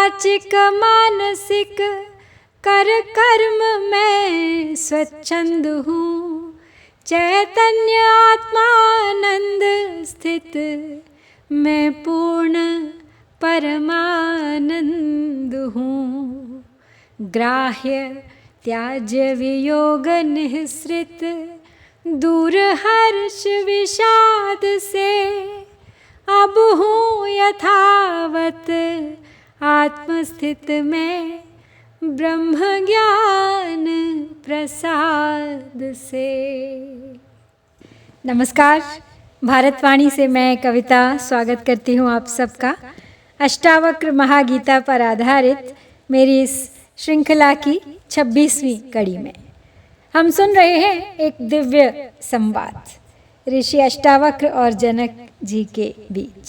वाचिक मानसिक कर कर्म मैं स्वच्छंद हूँ। चैतन्य आत्मानंद स्थित मैं पूर्ण परमानंद हूँ। ग्राह्य त्याज्य वियोग निःसृत दूर हर्ष विषाद से अब हूँ यथावत आत्मस्थित में ब्रह्म ज्ञान प्रसाद से। नमस्कार, भारतवाणी से मैं कविता स्वागत करती हूँ आप सबका अष्टावक्र महागीता पर आधारित मेरी इस श्रृंखला की 26वीं कड़ी में। हम सुन रहे हैं एक दिव्य संवाद ऋषि अष्टावक्र और जनक जी के बीच।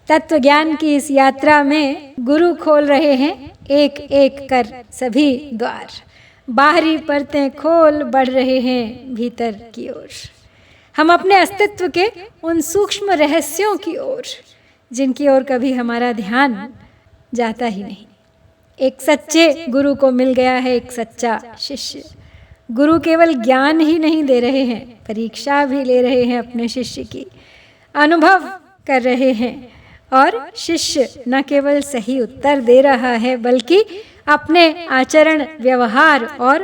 तत्व ज्ञान की इस यात्रा में गुरु खोल रहे हैं एक एक कर सभी द्वार। बाहरी परतें खोल बढ़ रहे हैं भीतर की ओर। हम अपने अस्तित्व के उन सूक्ष्म रहस्यों की ओर जिनकी ओर कभी हमारा ध्यान जाता ही नहीं। एक सच्चे गुरु को मिल गया है एक सच्चा शिष्य। गुरु केवल ज्ञान ही नहीं दे रहे हैं, परीक्षा भी ले रहे हैं अपने शिष्य की, अनुभव कर रहे हैं। और शिष्य न केवल सही उत्तर दे रहा है बल्कि अपने आचरण व्यवहार और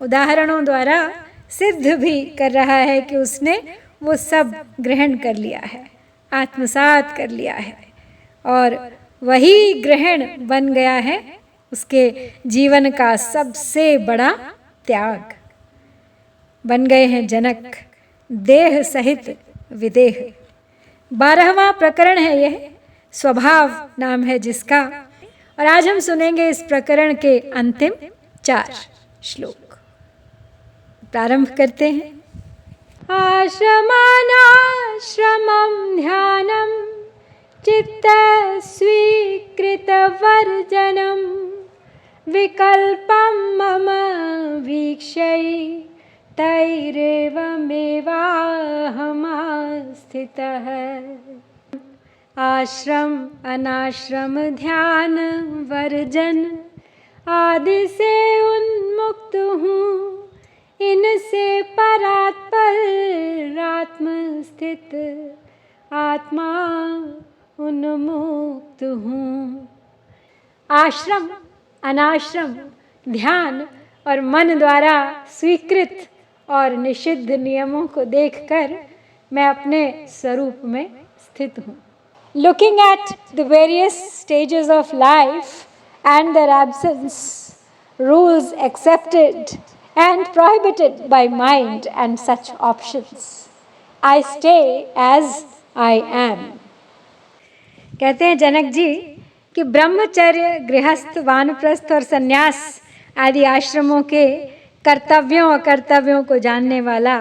उदाहरणों द्वारा सिद्ध भी कर रहा है कि उसने वो सब ग्रहण कर लिया है, आत्मसात कर लिया है। और वही ग्रहण बन गया है उसके जीवन का सबसे बड़ा त्याग। बन गए हैं जनक देह सहित विदेह। 12वां प्रकरण है यह, स्वभाव नाम है जिसका। और आज हम सुनेंगे इस प्रकरण के अंतिम 4 श्लोक। प्रारंभ करते हैं। आश्रमानाश्रमं ध्यानं चित्त स्वीकृत वर्जनं विकल्पं मम वीक्षै तैरेवमेवाहमास्थितः। आश्रम अनाश्रम ध्यान वर्जन आदि से उन्मुक्त हूँ, इनसे परात्पर आत्म स्थित आत्मा उन्मुक्त हूँ। आश्रम अनाश्रम ध्यान और मन द्वारा स्वीकृत और निषिद्ध नियमों को देखकर मैं अपने स्वरूप में स्थित हूँ। Looking at the various stages of life and their absence, rules accepted and prohibited by mind and such options, I stay as I am. कहते हैं जनक जी कि ब्रह्मचर्य, गृहस्थ, वानप्रस्थ और संन्यास आदि आश्रमों के कर्तव्यों अकर्तव्यों को जानने वाला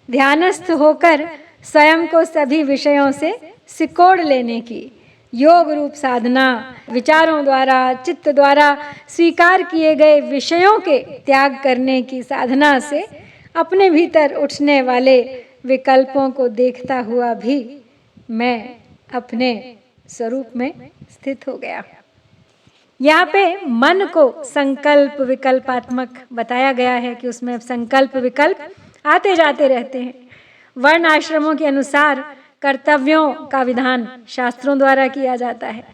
ध्यानस्थ होकर स्वयं को सभी विषयों से सिकोड़ लेने की योग रूप साधना, विचारों द्वारा चित्त द्वारा स्वीकार किए गए विषयों के त्याग करने की साधना से अपने भीतर उठने वाले विकल्पों को देखता हुआ भी मैं अपने स्वरूप में स्थित हो गया। यहाँ पे मन को संकल्प विकल्पात्मक बताया गया है कि उसमें संकल्प विकल्प आते जाते रहते हैं। वर्ण आश्रमों के अनुसार कर्तव्यों का विधान शास्त्रों द्वारा किया जाता है।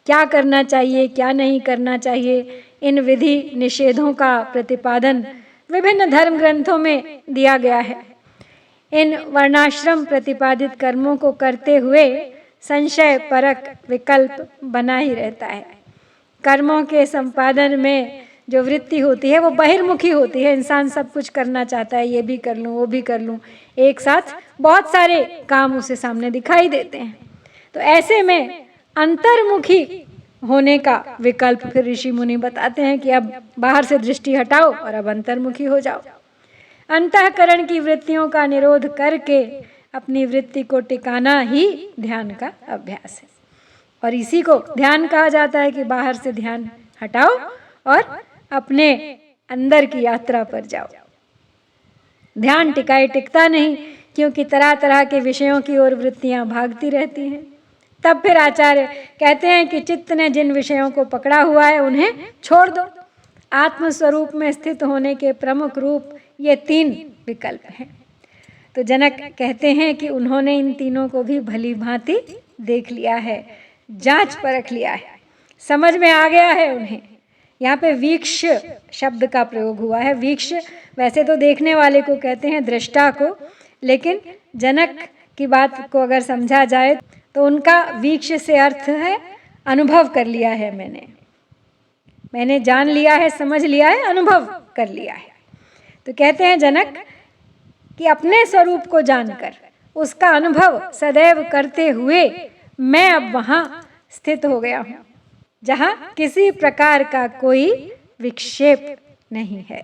क्या करना चाहिए, क्या नहीं करना चाहिए, इन विधि निषेधों का प्रतिपादन विभिन्न धर्म ग्रंथों में दिया गया है। इन वर्णाश्रम प्रतिपादित कर्मों को करते हुए संशय परक विकल्प बना ही रहता है। कर्मों के संपादन में जो वृत्ति होती है वो बहिर्मुखी होती है। इंसान सब कुछ करना चाहता है, ये भी कर लूँ, वो भी कर लूँ, एक साथ बहुत सारे काम उसे सामने दिखाई देते हैं। तो ऐसे में अंतर्मुखी होने का विकल्प फिर ऋषि मुनि बताते हैं कि अब बाहर से दृष्टि हटाओ और अब अंतर्मुखी हो जाओ। अंतःकरण की वृत्तियों का निरोध करके अपनी वृत्ति को टिकाना ही ध्यान का अभ्यास है। और इसी को ध्यान कहा जाता है कि बाहर से ध्यान हटाओ और अपने अंदर की यात्रा पर जाओ। ध्यान टिकाए टिकता नहीं, क्योंकि तरह तरह के विषयों की ओर वृत्तियां भागती रहती हैं। तब फिर आचार्य कहते हैं कि चित्त ने जिन विषयों को पकड़ा हुआ है उन्हें छोड़ दो। आत्मस्वरूप में स्थित होने के प्रमुख रूप ये 3 विकल्प हैं। तो जनक कहते हैं कि उन्होंने इन तीनों को भी भली भांति देख लिया है, जांच परख लिया है, समझ में आ गया है उन्हें। यहाँ पे वीक्ष शब्द का प्रयोग हुआ है। वीक्ष वैसे तो देखने वाले को कहते हैं, दृष्टा को, लेकिन जनक की बात को अगर समझा जाए तो उनका वीक्ष से अर्थ है अनुभव कर लिया है मैंने जान लिया है, समझ लिया है, अनुभव कर लिया है। तो कहते हैं जनक कि अपने स्वरूप को जानकर उसका अनुभव सदैव करते हुए मैं अब वहाँ स्थित हो गया हूँ जहाँ किसी प्रकार का कोई विक्षेप नहीं है।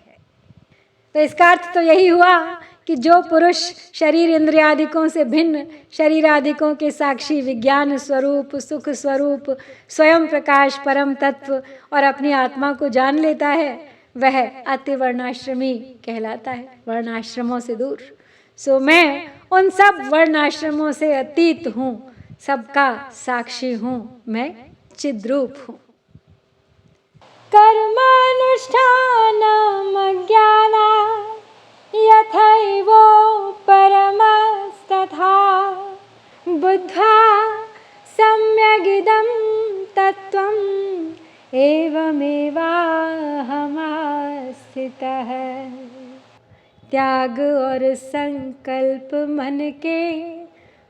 तो इसका अर्थ तो यही हुआ कि जो पुरुष शरीर इंद्रियादिकों से भिन्न, शरीरादिकों के साक्षी विज्ञान स्वरूप, सुख स्वरूप, स्वयं प्रकाश, परम तत्व और अपनी आत्मा को जान लेता है, वह अति वर्णाश्रमी कहलाता है, वर्णाश्रमों से दूर। सो मैं उन सब वर्णाश्रमों से अतीत हूँ, सबका साक्षी हूँ, मैं चिद्रूप हूँ। कर्मानुष्ठानम् अज्ञाना यथैवोपरमस्तथा बुद्ध्वा सम्यगिदं तत्त्वम् एवमेवाहमास्थितः। त्याग और संकल्प मन के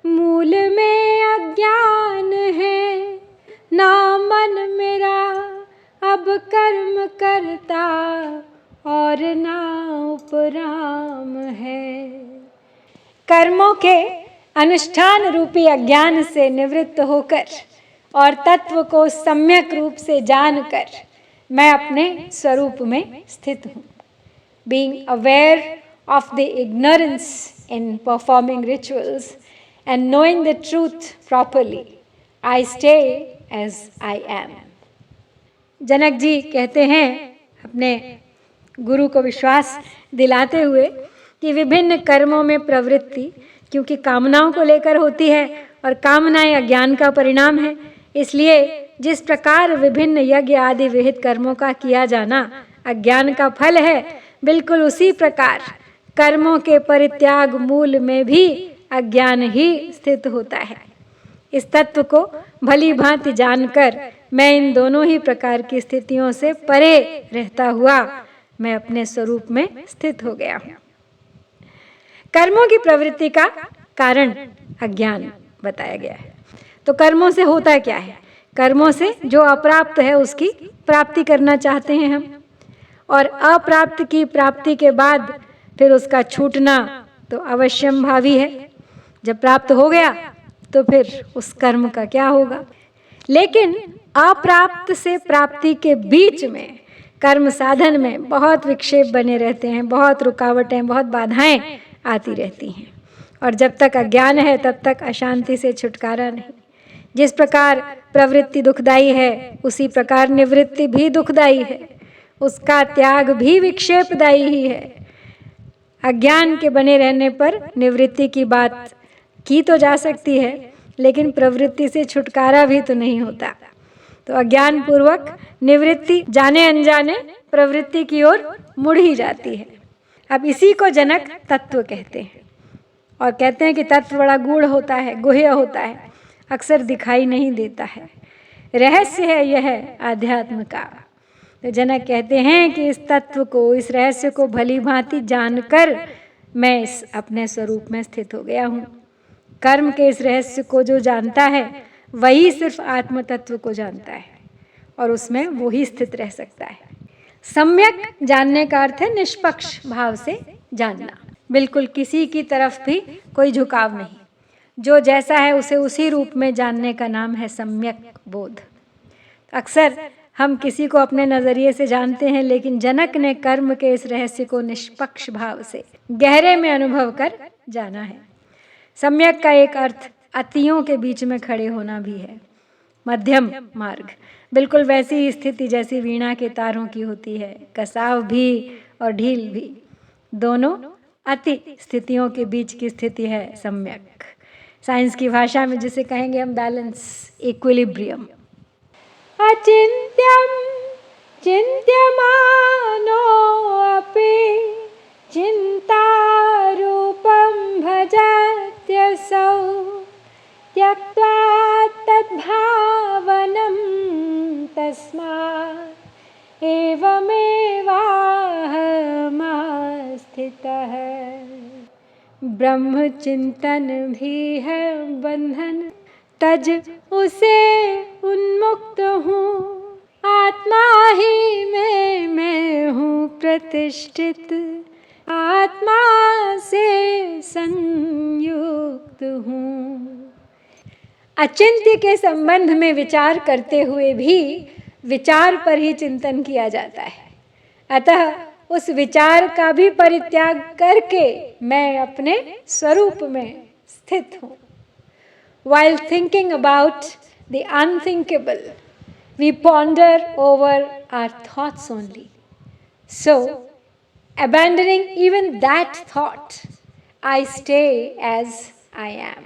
मूल में अज्ञान है, ना मन मेरा अब कर्म करता और ना उपराम है। कर्मों के अनुष्ठान रूपी अज्ञान से निवृत्त होकर और तत्व को सम्यक रूप से जानकर मैं अपने स्वरूप में स्थित हूँ। Being aware of the ignorance in performing rituals and knowing the truth properly, I stay as I am. Janak ji कहते हैं अपने गुरु को विश्वास दिलाते हुए कि विभिन्न कर्मों में प्रवृत्ति क्योंकि कामनाओं को लेकर होती है और कामनाएं अज्ञान का परिणाम है, इसलिए जिस प्रकार विभिन्न यज्ञ आदि विहित कर्मों का किया जाना अज्ञान का फल है, बिल्कुल उसी प्रकार कर्मों के परित्याग मूल में भी अज्ञान ही स्थित होता है। इस तत्व को भली भांति जानकर मैं इन दोनों ही प्रकार की स्थितियों से परे रहता हुआ मैं अपने स्वरूप में स्थित हो गया हूँ। कर्मों की प्रवृत्ति का कारण अज्ञान बताया गया है। तो कर्मों से होता क्या है? कर्मों से जो अप्राप्त है उसकी प्राप्ति करना चाहते हैं हम, और अप्राप्त की प्राप्ति के बाद फिर उसका छूटना तो अवश्यम भावी है। जब प्राप्त हो गया तो फिर उस कर्म का क्या होगा? लेकिन अप्राप्त से प्राप्ति के बीच में कर्म साधन में बहुत विक्षेप बने रहते हैं, बहुत रुकावटें, बहुत बाधाएं आती रहती हैं, और जब तक अज्ञान है तब तक अशांति से छुटकारा नहीं। जिस प्रकार प्रवृत्ति दुखदाई है उसी प्रकार निवृत्ति भी दुखदाई है, उसका त्याग भी विक्षेपदायी ही है। अज्ञान के बने रहने पर निवृत्ति की बात की तो जा सकती है, लेकिन प्रवृत्ति से छुटकारा भी तो नहीं होता। तो अज्ञान पूर्वक निवृत्ति जाने अनजाने प्रवृत्ति की ओर मुड़ ही जाती है। अब इसी को जनक तत्व कहते हैं, और कहते हैं कि तत्व बड़ा गूढ़ होता है, गुह्य होता है, अक्सर दिखाई नहीं देता है, रहस्य है यह आध्यात्म का। तो जनक कहते हैं कि इस तत्व को, इस रहस्य को भली भांति जानकर मैं इस अपने स्वरूप में स्थित हो गया हूँ। कर्म के इस रहस्य को जो जानता है वही सिर्फ आत्म तत्व को जानता है, और उसमें वो ही स्थित रह सकता है। सम्यक जानने का अर्थ है निष्पक्ष भाव से जानना, बिल्कुल किसी की तरफ भी कोई झुकाव नहीं, जो जैसा है उसे उसी रूप में जानने का नाम है सम्यक बोध। अक्सर हम किसी को अपने नज़रिए से जानते हैं, लेकिन जनक ने कर्म के इस रहस्य को निष्पक्ष भाव से गहरे में अनुभव कर जाना है। सम्यक का एक अर्थ अतियों के बीच में खड़े होना भी है, मध्यम मार्ग, बिल्कुल वैसी ही स्थिति जैसी वीणा के तारों की होती है, कसाव भी और ढील भी, दोनों अति स्थितियों के बीच की स्थिति है सम्यक। साइंस की भाषा में जिसे कहेंगे हम बैलेंस, इक्विलिब्रियम। अचिंत्यम चिन्त्यमानो अपि चिन्तारूपं भजत्यसौ त्यक्त्वा तद्भावनं तस्मात् एवमेवाहमास्थितः। ब्रह्म चिंतन भी है बंधन, तज उसे उन्मुक्त हूँ। आत्मा ही मैं हूँ प्रतिष्ठित, आत्मा से संयुक्त हूँ। अचिंत्य के संबंध में विचार करते हुए भी विचार पर ही चिंतन किया जाता है। अतः उस विचार का भी परित्याग करके मैं अपने स्वरूप में स्थित हूँ। While thinking about the unthinkable, we ponder over our thoughts only. So, abandoning even that thought, I stay as I am.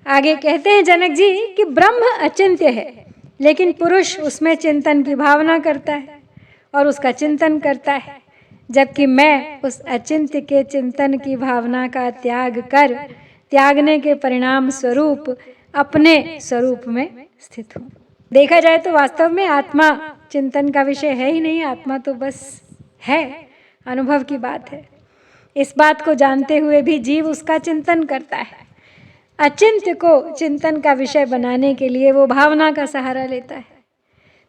आगे कहते हैं जनक जी कि ब्रह्म अचिंत्य है, लेकिन पुरुष उसमें चिंतन की भावना करता है और उसका चिंतन करता है, जबकि मैं उस अचिंत्य के चिंतन की भावना का त्याग कर त्यागने के परिणाम स्वरूप अपने स्वरूप में स्थित हूँ। देखा जाए तो वास्तव में आत्मा चिंतन का विषय है ही नहीं, आत्मा तो बस है, अनुभव की बात है। इस बात को जानते हुए भी जीव उसका चिंतन करता है। अचिंत्य को चिंतन का विषय बनाने के लिए वो भावना का सहारा लेता है,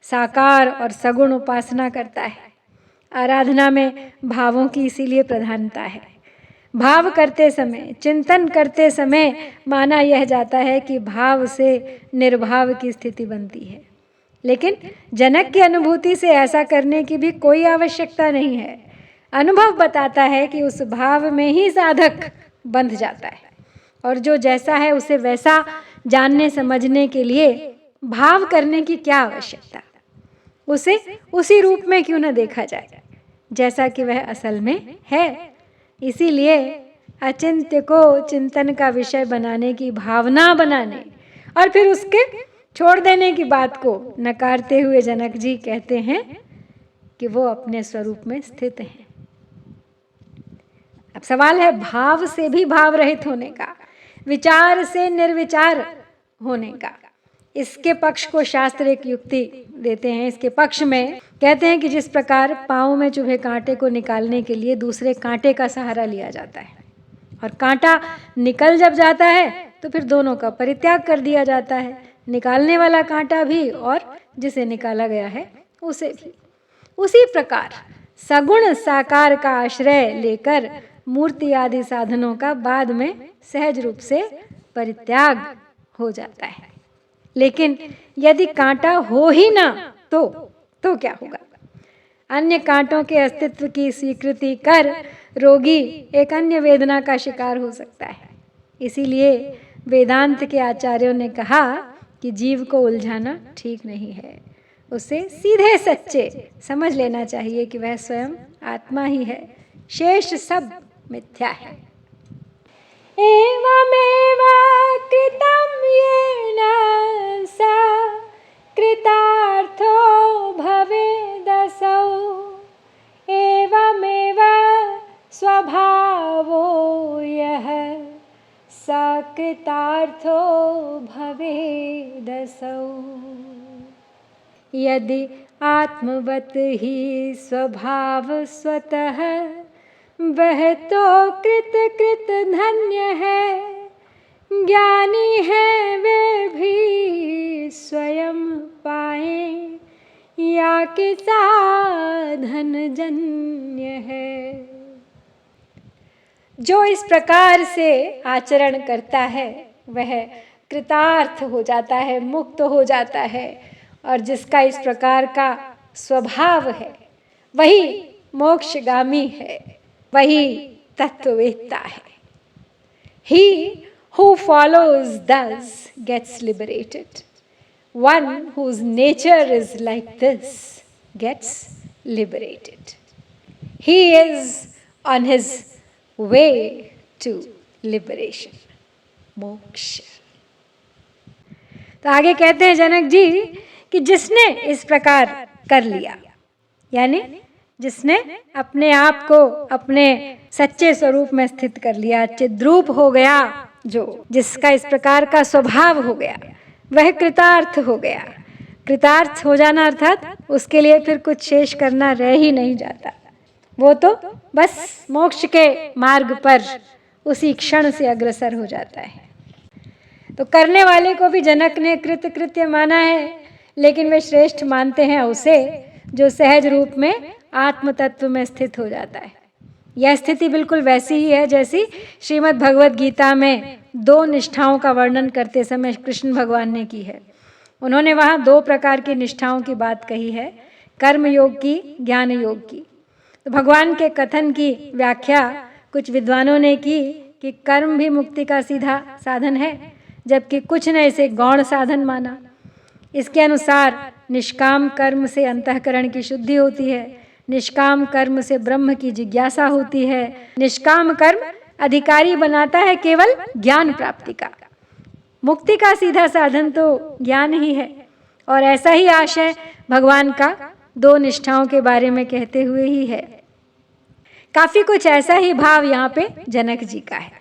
साकार और सगुण उपासना करता है। आराधना में भावों की इसीलिए प्रधानता है। भाव करते समय, चिंतन करते समय माना यह जाता है कि भाव से निर्भाव की स्थिति बनती है, लेकिन जनक की अनुभूति से ऐसा करने की भी कोई आवश्यकता नहीं है। अनुभव बताता है कि उस भाव में ही साधक बंध जाता है और जो जैसा है उसे वैसा जानने समझने के लिए भाव करने की क्या आवश्यकता, उसे उसी रूप में क्यों न देखा जाए जैसा कि वह असल में है। इसीलिए अचिंत्य को चिंतन का विषय बनाने की भावना बनाने और फिर उसके छोड़ देने की बात को नकारते हुए जनक जी कहते हैं कि वो अपने स्वरूप में स्थित हैं। अब सवाल है भाव से भी भाव रहित होने का, विचार से निर्विचार होने का। इसके पक्ष को शास्त्र एक युक्ति देते हैं। इसके पक्ष में कहते हैं कि जिस प्रकार पाँव में चुभे कांटे को निकालने के लिए दूसरे कांटे का सहारा लिया जाता है और कांटा निकल जब जाता है तो फिर दोनों का परित्याग कर दिया जाता है, निकालने वाला कांटा भी और जिसे निकाला गया है उसे भी। उसी प्रकार सगुण साकार का आश्रय लेकर मूर्ति आदि साधनों का बाद में सहज रूप से परित्याग हो जाता है। लेकिन यदि कांटा हो ही ना तो क्या होगा? अन्य कांटों के अस्तित्व की स्वीकृति कर रोगी एक अन्य वेदना का शिकार हो सकता है। इसीलिए वेदांत के आचार्यों ने कहा कि जीव को उलझाना ठीक नहीं है, उसे सीधे सच्चे समझ लेना चाहिए कि वह स्वयं आत्मा ही है, शेष सब मिथ्या है। एवमेव कृतं येन स कृतार्थो भवेदसौ एवमेव स्वभावो यः स कृतार्थो भवेदसौ। यदि आत्मवत ही स्वभाव स्वतः वह तो कृत धन्य है, ज्ञानी है वे भी स्वयं पाए या कि साधन जन्य है। जो इस प्रकार से आचरण करता है वह कृतार्थ हो जाता है, मुक्त हो जाता है, और जिसका इस प्रकार का स्वभाव है वही मोक्षगामी है, वही तत्ववेत्ता है। He who follows thus gets liberated. One whose nature is like this gets liberated. He is on his way to liberation. मोक्ष। तो आगे कहते हैं जनक जी कि जिसने इस प्रकार कर लिया, यानी जिसने अपने आप को अपने सच्चे स्वरूप में स्थित कर लिया, चिद्रूप हो गया, जो जिसका इस प्रकार का स्वभाव हो गया, वह कृतार्थ हो गया। कृतार्थ हो जाना अर्थात उसके लिए फिर कुछ शेष करना रह ही नहीं जाता, वो तो बस मोक्ष के मार्ग पर उसी क्षण से अग्रसर हो जाता है। तो करने वाले को भी जनक ने कृत्य माना है, लेकिन वे श्रेष्ठ मानते हैं उसे जो सहज रूप में आत्म तत्व में स्थित हो जाता है। यह स्थिति बिल्कुल वैसी ही है जैसी श्रीमद् भगवद गीता में 2 निष्ठाओं का वर्णन करते समय कृष्ण भगवान ने की है। उन्होंने वहाँ 2 प्रकार की निष्ठाओं की बात कही है, कर्म योग की, ज्ञान योग की। तो भगवान के कथन की व्याख्या कुछ विद्वानों ने की कि कर्म भी मुक्ति का सीधा साधन है, जबकि कुछ ने इसे गौण साधन माना। इसके अनुसार निष्काम कर्म से अंतःकरण की शुद्धि होती है, निष्काम कर्म से ब्रह्म की जिज्ञासा होती है, निष्काम कर्म अधिकारी बनाता है केवल ज्ञान प्राप्ति का। मुक्ति का सीधा साधन तो ज्ञान ही है, और ऐसा ही आशय भगवान का 2 निष्ठाओं के बारे में कहते हुए ही है। काफी कुछ ऐसा ही भाव यहाँ पे जनक जी का है।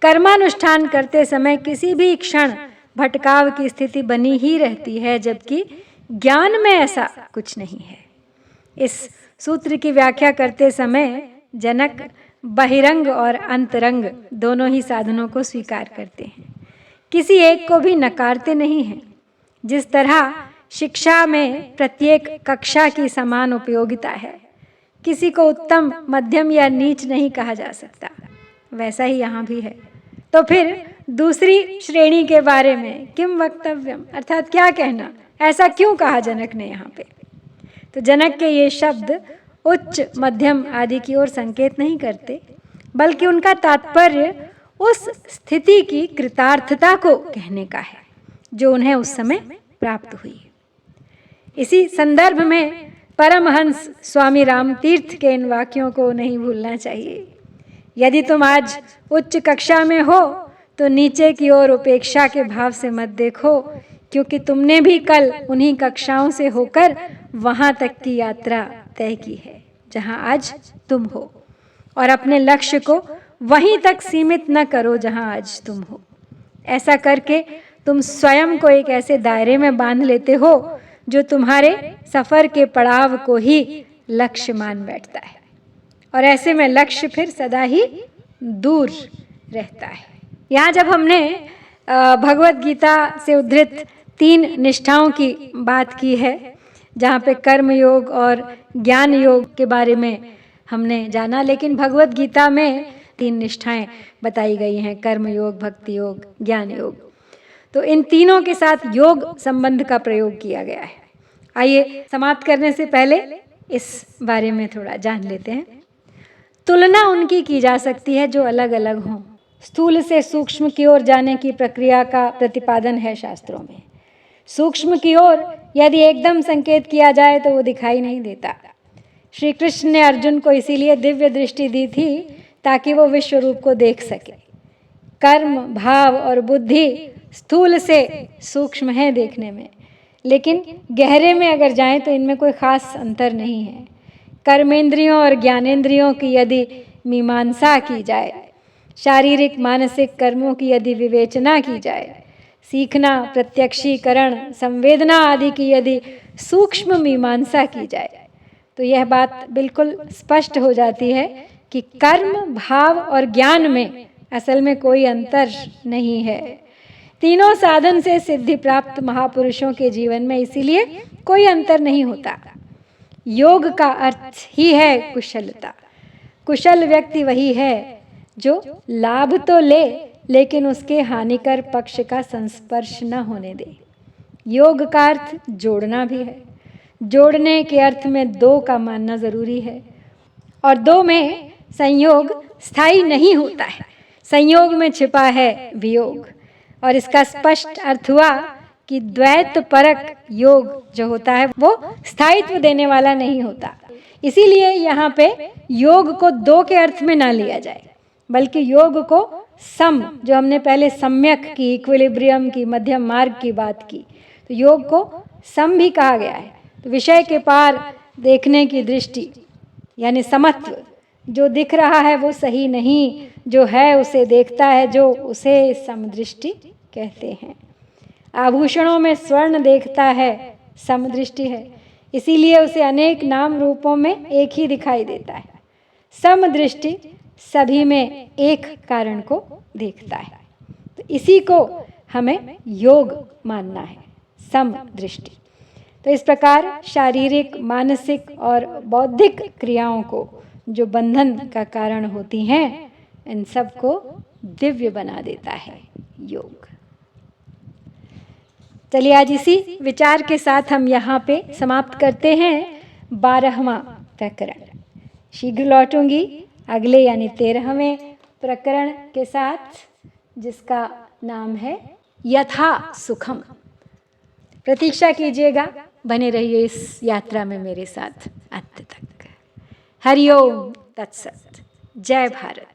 कर्मानुष्ठान करते समय किसी भी क्षण भटकाव की स्थिति बनी ही रहती है, जबकि ज्ञान में ऐसा कुछ नहीं है। इस सूत्र की व्याख्या करते समय जनक बहिरंग और अंतरंग दोनों ही साधनों को स्वीकार करते हैं, किसी एक को भी नकारते नहीं हैं। जिस तरह शिक्षा में प्रत्येक कक्षा की समान उपयोगिता है, किसी को उत्तम, मध्यम या नीच नहीं कहा जा सकता, वैसा ही यहाँ भी है। तो फिर दूसरी श्रेणी के बारे में किम वक्तव्यम, अर्थात क्या कहना, ऐसा क्यों कहा जनक ने यहाँ पे। तो जनक के ये शब्द उच्च, मध्यम आदि की ओर संकेत नहीं करते, बल्कि उनका तात्पर्य उस स्थिति की कृतार्थता को कहने का है जो उन्हें उस समय प्राप्त हुई। इसी संदर्भ में परमहंस स्वामी रामतीर्थ के इन वाक्यों को नहीं भूलना चाहिए। यदि तुम आज उच्च कक्षा में हो तो नीचे की ओर उपेक्षा के भाव से मत देखो, क्योंकि तुमने भी कल उन्हीं कक्षाओं से होकर वहां तक की यात्रा तय की है जहां आज तुम हो, और अपने लक्ष्य को वहीं तक सीमित न करो जहां आज तुम हो। ऐसा करके तुम स्वयं को एक ऐसे दायरे में बांध लेते हो जो तुम्हारे सफर के पड़ाव को ही लक्ष्य मान बैठता है, और ऐसे में लक्ष्य फिर सदा ही दूर रहता है। यहाँ जब हमने भगवद गीता से उद्धृत 3 निष्ठाओं की बात की है, जहाँ पे कर्म योग और ज्ञान योग के बारे में हमने जाना, लेकिन भगवद गीता में 3 निष्ठाएं बताई गई हैं, कर्म योग, भक्ति योग, ज्ञान योग। तो इन तीनों के साथ योग संबंध का प्रयोग किया गया है। आइए समाप्त करने से पहले इस बारे में थोड़ा जान लेते हैं। तुलना उनकी की जा सकती है जो अलग अलग हों। स्थूल से सूक्ष्म की ओर जाने की प्रक्रिया का प्रतिपादन है शास्त्रों में। सूक्ष्म की ओर यदि एकदम संकेत किया जाए तो वो दिखाई नहीं देता। श्री कृष्ण ने अर्जुन को इसीलिए दिव्य दृष्टि दी थी ताकि वो विश्व रूप को देख सके। कर्म, भाव और बुद्धि स्थूल से सूक्ष्म है देखने में, लेकिन गहरे में अगर जाएं तो इनमें कोई खास अंतर नहीं है। कर्मेंद्रियों और ज्ञानेंद्रियों की यदि मीमांसा की जाए, शारीरिक मानसिक कर्मों की यदि विवेचना की जाए, सीखना, प्रत्यक्षीकरण, संवेदना आदि की यदि सूक्ष्म मीमांसा की जाए, तो यह बात बिल्कुल स्पष्ट हो जाती है कि कर्म, भाव और ज्ञान में असल में कोई अंतर नहीं है। तीनों साधन से सिद्धि प्राप्त महापुरुषों के जीवन में इसीलिए कोई अंतर नहीं होता। योग का अर्थ ही है कुशलता। कुशल व्यक्ति वही है जो लाभ तो ले लेकिन उसके हानिकर पक्ष का संस्पर्श न होने दे। योग का अर्थ जोड़ना भी है। जोड़ने के अर्थ में 2 का मानना जरूरी है, और 2 में संयोग स्थायी नहीं होता है। संयोग में छिपा है वियोग, और इसका स्पष्ट अर्थ हुआ कि द्वैत परक योग जो होता है वो स्थायित्व देने वाला नहीं होता। इसीलिए यहाँ पे योग को 2 के अर्थ में ना लिया जाए, बल्कि योग को सम, जो हमने पहले सम्यक की, इक्विलिब्रियम की, मध्यम मार्ग की बात की, तो योग को सम भी कहा गया है। तो विषय के पार देखने की दृष्टि यानी समत्व, जो दिख रहा है वो सही नहीं, जो है उसे देखता है जो, उसे समदृष्टि कहते हैं। आभूषणों में स्वर्ण देखता है, समदृष्टि है, इसीलिए उसे अनेक नाम रूपों में एक ही दिखाई देता है। समदृष्टि सभी में एक कारण को देखता है, तो इसी को हमें योग मानना है, समदृष्टि। तो इस प्रकार शारीरिक, मानसिक और बौद्धिक क्रियाओं को जो बंधन का कारण होती हैं, इन सब को दिव्य बना देता है योग। चलिए आज इसी विचार के साथ हम यहाँ पे समाप्त करते हैं 12वां प्रकरण। शीघ्र लौटूंगी अगले यानी 13वें प्रकरण के साथ, जिसका नाम है यथा सुखम। प्रतीक्षा कीजिएगा, बने रहिए इस यात्रा में मेरे साथ अंत तक। हरिओम तत्सत। जय भारत।